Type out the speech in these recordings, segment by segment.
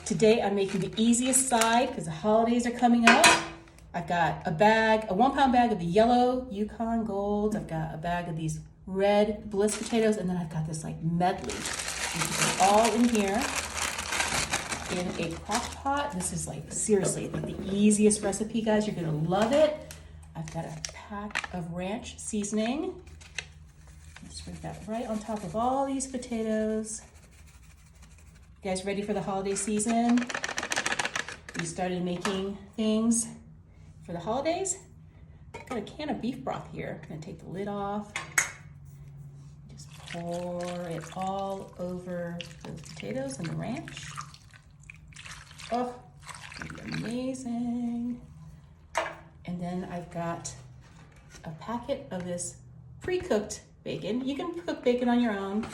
Today I'm making the easiest side because the holidays are coming up. I've got a 1-pound bag of the yellow Yukon Golds. I've got a bag of these red bliss potatoes, and then I've got this like medley. You put it all in here in a crock pot. This is like seriously like the easiest recipe, guys. You're gonna love it. I've got a pack of ranch seasoning. Let's sprinkle that right on top of all these potatoes. You guys ready for the holiday season? We started making things for the holidays. I've got a can of beef broth here. I'm gonna take the lid off. Just pour it all over those potatoes and the ranch. Oh, amazing. And then I've got a packet of this pre-cooked bacon. You can cook bacon on your own,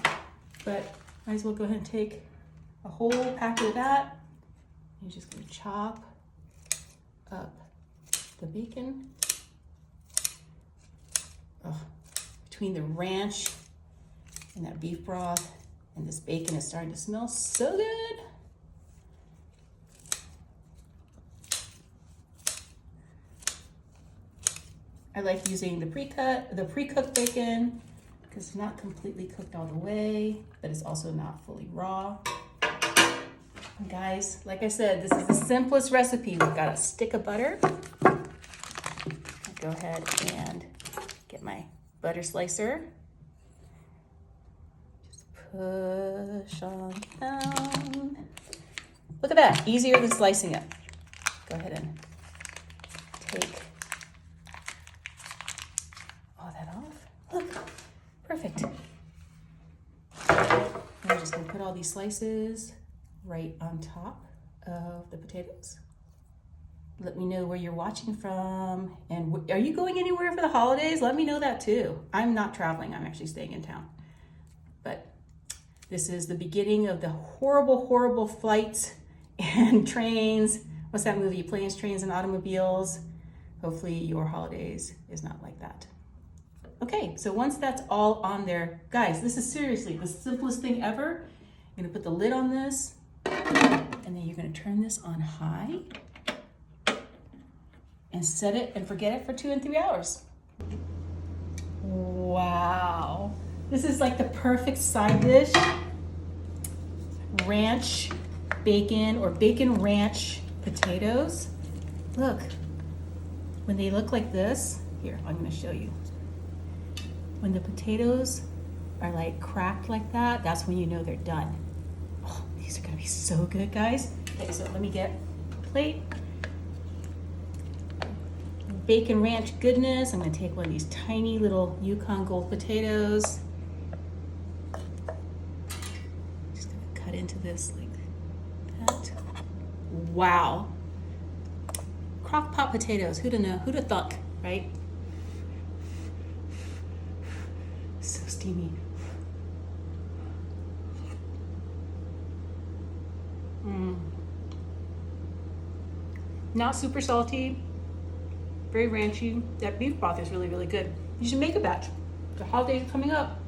but might as well go ahead and take a whole packet of that. You're just gonna chop up the bacon. Oh, between the ranch and that beef broth and this bacon is starting to smell so good. I like using the pre-cooked bacon because it's not completely cooked all the way, but it's also not fully raw. And guys, like I said, this is the simplest recipe. We've got a stick of butter. I'll go ahead and get my butter slicer. Just push on down. Look at that, easier than slicing it. Go ahead and take all that off. Look, perfect. I'm just gonna put all these slices right on top of the potatoes. Let me know where you're watching from, and are you going anywhere for the holidays? Let me know that too. I'm not traveling, I'm actually staying in town. But this is the beginning of the horrible, horrible flights and trains. What's that movie? Planes, Trains, and Automobiles. Hopefully your holidays is not like that. Okay, so once that's all on there, guys, this is seriously the simplest thing ever. You're gonna put the lid on this, and then you're gonna turn this on high and set it and forget it for 2 and 3 hours. Wow, this is like the perfect side dish. Ranch bacon or bacon ranch potatoes. Look, when they look like this, here, I'm gonna show you. When the potatoes are like cracked like that, that's when you know they're done. Oh, these are gonna be so good, guys. Okay, so let me get a plate. Bacon ranch goodness. I'm gonna take one of these tiny little Yukon Gold potatoes. Just gonna cut into this like that. Wow. Crockpot potatoes, who'da know, who'da thunk, right? So steamy. Not super salty, very ranchy. That beef broth is really, really good. You should make a batch. The holidays are coming up.